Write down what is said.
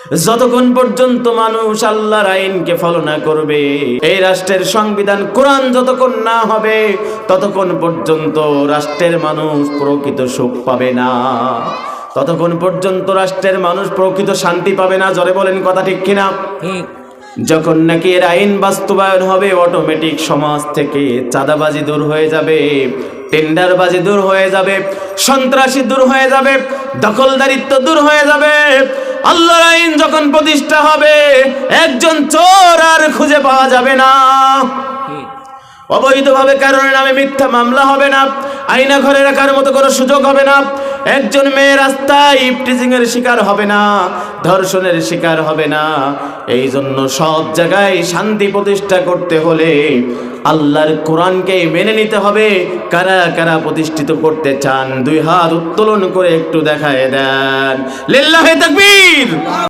যতক্ষণ পর্যন্ত মানুষ আল্লাহর আইনকে ফলো না করবে, এই রাষ্ট্রের সংবিধান কোরআন যতক্ষণ না হবে, ততক্ষণ পর্যন্ত রাষ্ট্রের মানুষ প্রকৃত সুখ পাবে না, ততক্ষণ পর্যন্ত রাষ্ট্রের মানুষ প্রকৃত শান্তি পাবে না। জোরে বলেন কথা ঠিক কিনা? যখন নাকি এর আইন বাস্তবায়ন হবে, অটোমেটিক সমাজ থেকে চাঁদাবাজি দূর হয়ে যাবে, টেন্ডারবাজি দূর হয়ে যাবে, সন্ত্রাসী দূর হয়ে যাবে, দখলদারিত্ব দূর হয়ে যাবে। আল্লাহর আইন যখন প্রতিষ্ঠা হবে, একজন চোর আর খুঁজে পাওয়া যাবে না, অবৈধভাবে কারণে নামে মিথ্যা মামলা হবে না, আয়না ঘরে রাখার মতো কোনো সুযোগ হবে না, একজন মেয়ে রাস্তায় ইফটিজিং এর শিকার হবে না, ধর্ষণের শিকার হবে না। এই জন্য সব জায়গায় শান্তি প্রতিষ্ঠা করতে হলে আল্লাহর কোরআনকে মেনে নিতে হবে। কারা কারা প্রতিষ্ঠিত করতে চান, দুই হাত উত্তোলন করে একটু দেখায় দেন। লিল্লাহি তাকবীর।